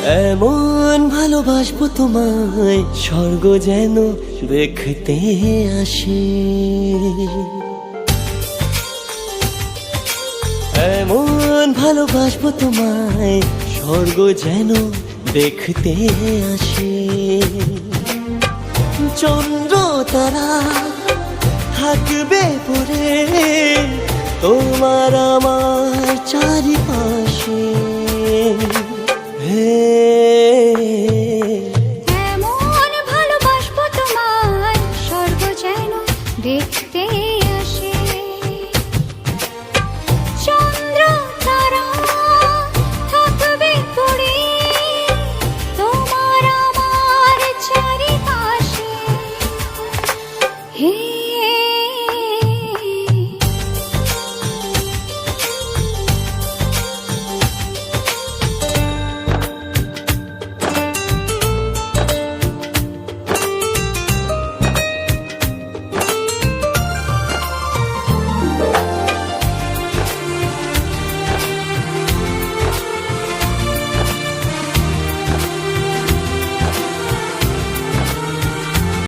এমন ভালোবাসবো তোমায় স্বর্গ যেন দেখতে আসে। এমন ভালোবাসবো তোমায় স্বর্গ যেন দেখতে আসে। চন্দ্র তারা থাকবে পরে তোমার আমার চারিপাশে।